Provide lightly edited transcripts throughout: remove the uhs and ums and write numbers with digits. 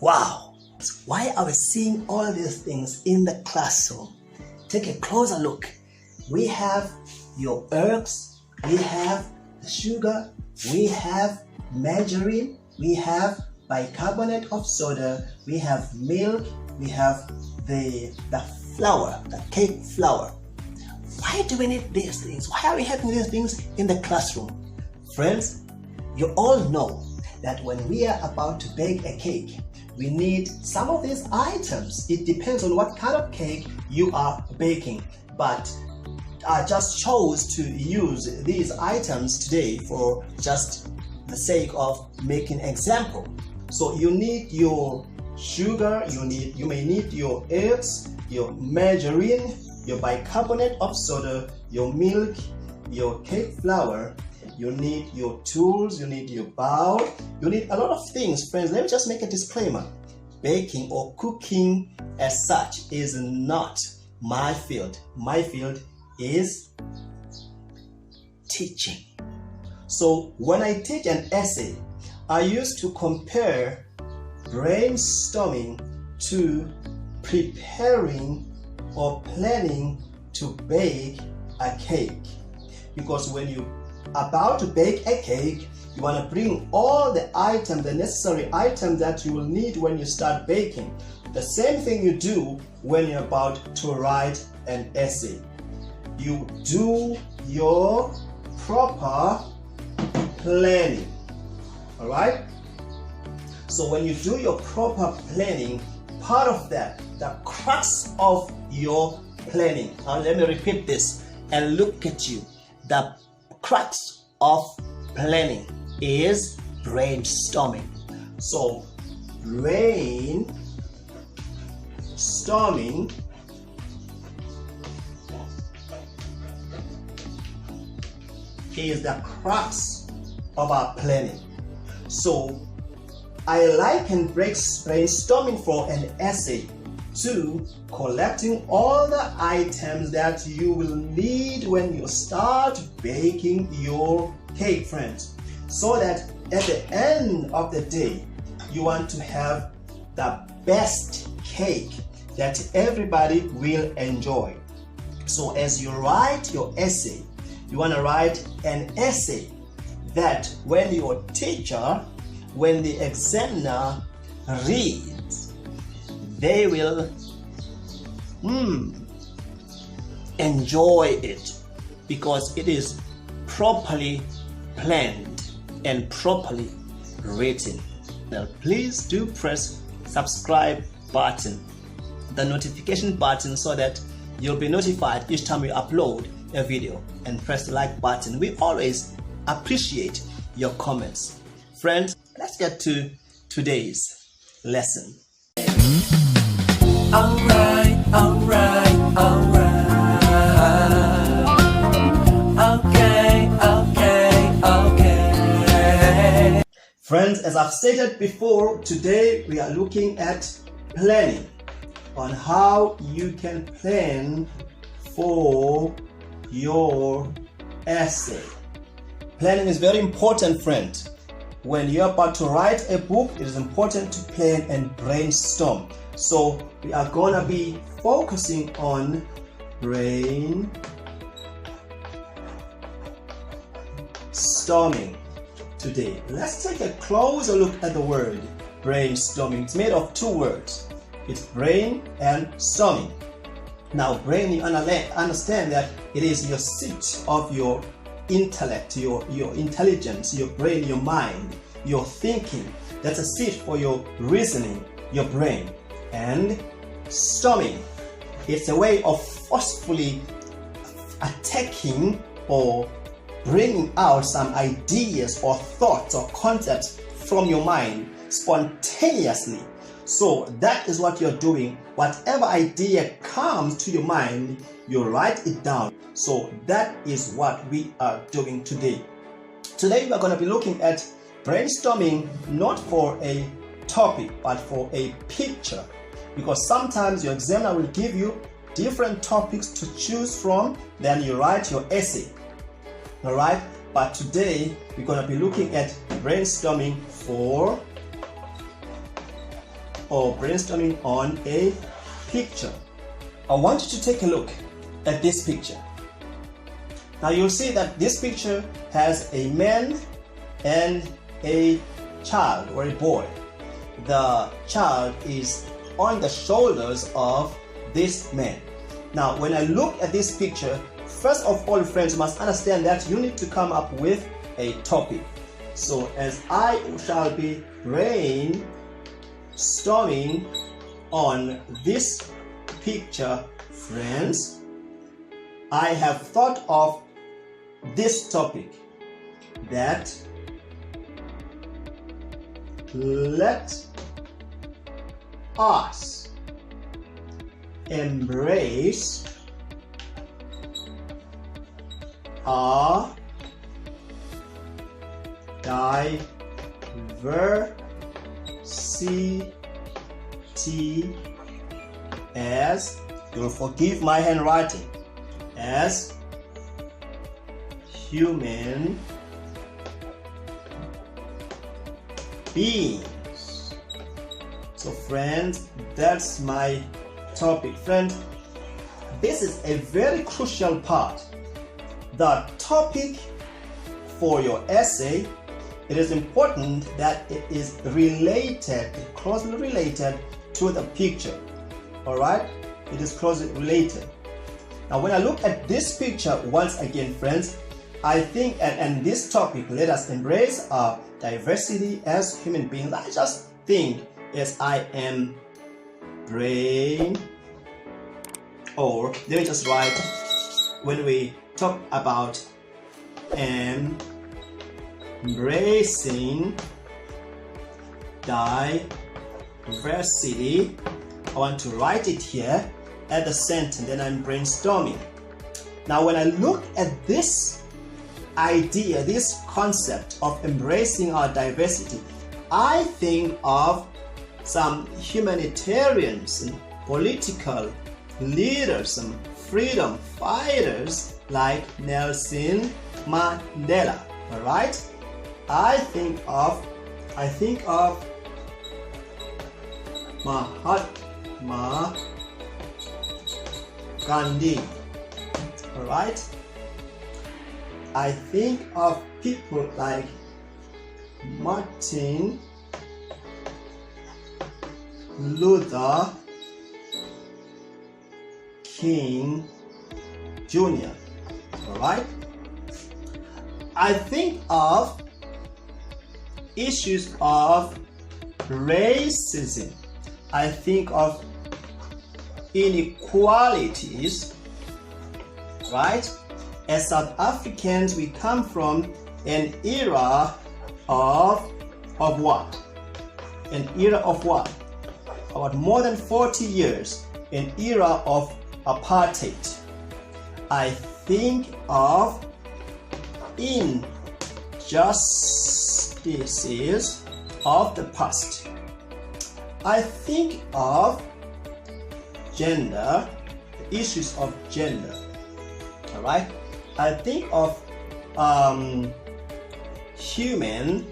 Wow, why are we seeing all these things in the classroom? Take a closer look. We have your herbs, we have the sugar, we have margarine, we have bicarbonate of soda, we have milk, we have the flour, the cake flour. Why do we need these things? Why are we having these things in the classroom? Friends, you all know that when we are about to bake a cake, we need some of these items. It depends on what kind of cake you are baking, but I just chose to use these items today for just the sake of making an example. So you need your sugar, you may need your eggs, your margarine, your bicarbonate of soda, your milk, your cake flour, you need your tools, you need your bowl, you need a lot of things. Friends, let me just make a disclaimer. Baking or cooking as such is not my field. My field is teaching. So when I teach an essay, I used to compare brainstorming to preparing or planning to bake a cake. Because when you are about to bake a cake, you want to bring all the items, the necessary items that you will need when you start baking. The same thing you do when you're about to write an essay. You do your proper planning. All right? So when you do your proper planning, part of that, the crux of your planning. Now let me repeat this and look at you. The crux of planning is brainstorming. So brainstorming is the crux of our planning. So I liken brainstorming for an essay to collecting all the items that you will need when you start baking your cake, friends, so that at the end of the day you want to have the best cake that everybody will enjoy. So as you write your essay, you want to write an essay that when your teacher, when the examiner reads, they will enjoy it because it is properly planned and properly written. Now please do press subscribe button, the notification button, so that you'll be notified each time we upload a video, and press the like button. We always appreciate your comments. Friends, let's get to today's lesson. Alright. Okay. Friends, as I've stated before, today we are looking at planning, on how you can plan for your essay. Planning is very important, friend. When you're about to write a book, it is important to plan and brainstorm. So we are gonna be focusing on brainstorming today. Let's take a closer look at the word brainstorming. It's made of two words. It's brain and storming. Now, brain, you understand that it is your seat of your intellect, your intelligence, your brain, your mind, your thinking. That's a seat for your reasoning, your brain. And storming, it's a way of forcefully attacking or bringing out some ideas or thoughts or concepts from your mind spontaneously. So that is what you're doing. Whatever idea comes to your mind, you write it down. So that is what we are doing today. Today we are going to be looking at brainstorming, not for a topic but for a picture, because sometimes your examiner will give you different topics to choose from, then you write your essay. All right, but today we're going to be looking at brainstorming for or brainstorming on a picture. I want you to take a look at this picture. Now you'll see that this picture has a man and a child or a boy. The child is on the shoulders of this man. Now when I look at this picture, first of all, friends, you must understand that you need to come up with a topic. So as I shall be brainstorming on this picture, friends, I have thought of this topic, that let us embrace our diversity as, you'll forgive my handwriting, as human beings. So friends, that's my topic. Friends, this is a very crucial part. The topic for your essay, it is important that it is related, closely related to the picture. Alright? It is closely related. Now when I look at this picture once again, friends, I think, and this topic, let us embrace our diversity as human beings, I just think as I am or let me just write, when we talk about embracing diversity, I want to write it here at the center, then I'm brainstorming. Now when I look at this idea, this concept of embracing our diversity, I think of some humanitarians and political leaders and freedom fighters like Nelson Mandela. All right, I think of Mahatma Gandhi. All right, I think of people like Martin Luther King Jr. All right, I think of issues of racism. I think of inequalities, right? As South Africans, we come from an era of what? An era of what? About more than 40 years, an era of apartheid. I think of injustices of the past. I think of gender, issues of gender. All right. I think of human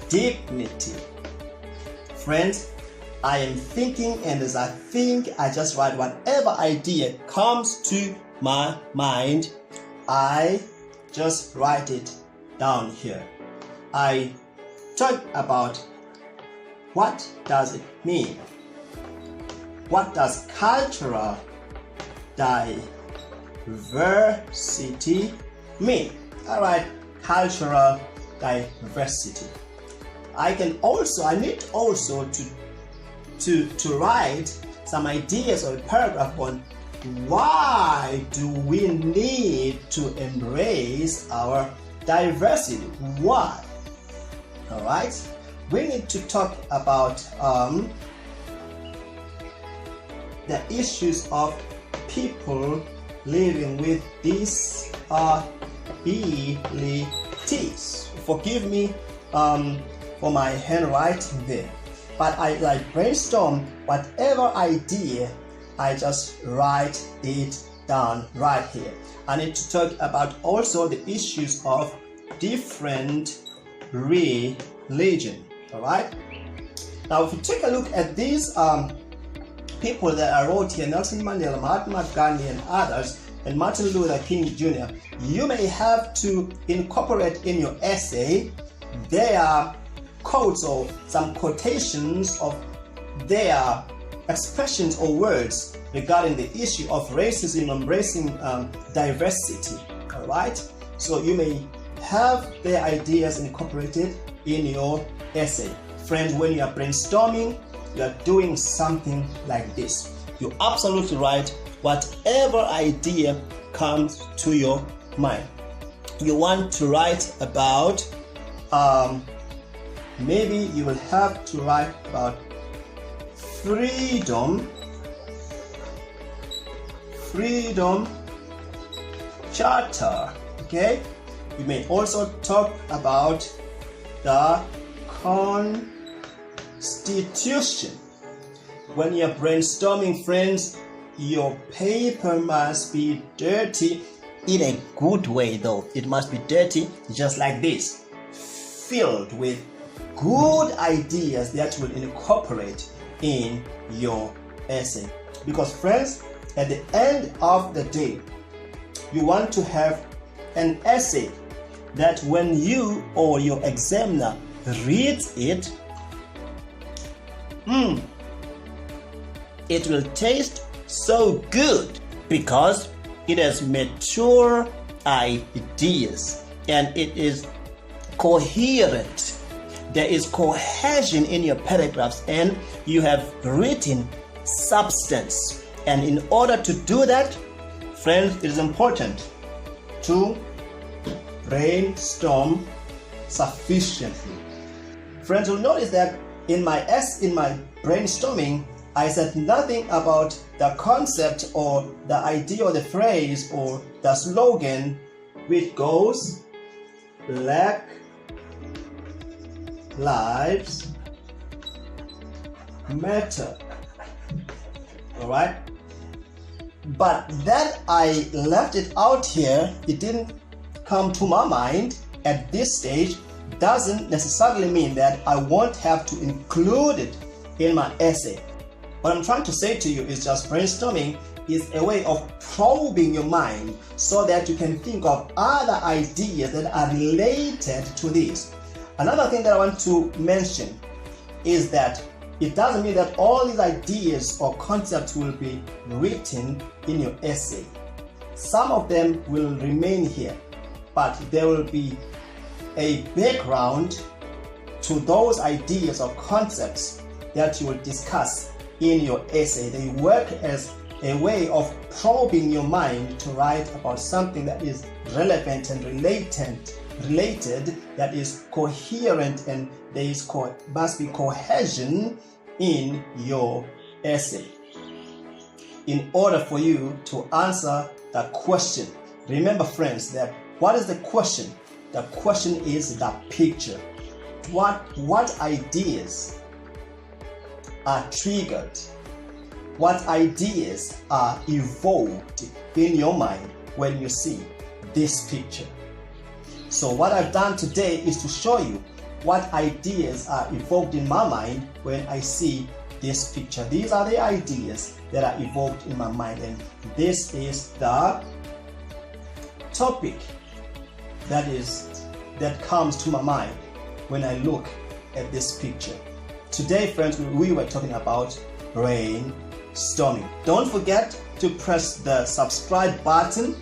dignity. Friends, I am thinking, and as I think, I just write whatever idea comes to my mind. I just write it down here. I talk about what does it mean? What does cultural diversity mean? All right, cultural diversity. I need also to write some ideas or a paragraph on why do we need to embrace our diversity? Why? All right, we need to talk about the issues of people living with disabilities. Forgive me for my handwriting there, but I like brainstorm whatever idea, I just write it down right here. I need to talk about also the issues of different religions. legend. All right. Now, if you take a look at these people that I wrote here, Nelson Mandela, Mahatma Gandhi, and others, and Martin Luther King Jr., you may have to incorporate in your essay their quotes or some quotations of their expressions or words regarding the issue of racism, embracing diversity. All right. So you may have their ideas incorporated in your essay. Friends, when you are brainstorming, you are doing something like this. You're absolutely right. Whatever idea comes to your mind, you want to write about, maybe you will have to write about freedom charter. Okay, you may also talk about the Constitution. When you're brainstorming, friends, your paper must be dirty in a good way, though. It must be dirty just like this, filled with good ideas that will incorporate in your essay. Because, friends, at the end of the day, you want to have an essay that when you or your examiner reads it, it will taste so good because it has mature ideas and it is coherent. There is cohesion in your paragraphs and you have written substance. And in order to do that, friends, it is important to brainstorm sufficiently. Friends, you'll notice that in my brainstorming, I said nothing about the concept or the idea or the phrase or the slogan which goes Black Lives Matter. Alright? But that I left it out here, it didn't come to my mind at this stage, doesn't necessarily mean that I won't have to include it in my essay. What I'm trying to say to you is just brainstorming is a way of probing your mind so that you can think of other ideas that are related to this. Another thing that I want to mention is that it doesn't mean that all these ideas or concepts will be written in your essay. Some of them will remain here, but there will be a background to those ideas or concepts that you will discuss in your essay. They work as a way of probing your mind to write about something that is relevant and related, that is coherent, and there must be cohesion in your essay in order for you to answer the question. Remember, friends, that what is the question? The question is the picture. What ideas are triggered? What ideas are evoked in your mind when you see this picture? So what I've done today is to show you what ideas are evoked in my mind when I see this picture. These are the ideas that are evoked in my mind, and this is the topic that comes to my mind when I look at this picture. Today, friends, we were talking about brainstorming. Don't forget to press the subscribe button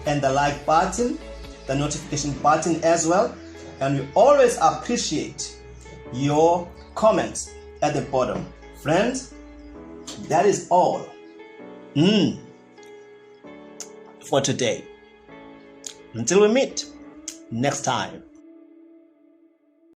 and the like button, the notification button as well. And we always appreciate your comments at the bottom. Friends, that is all for today. Until we meet next time.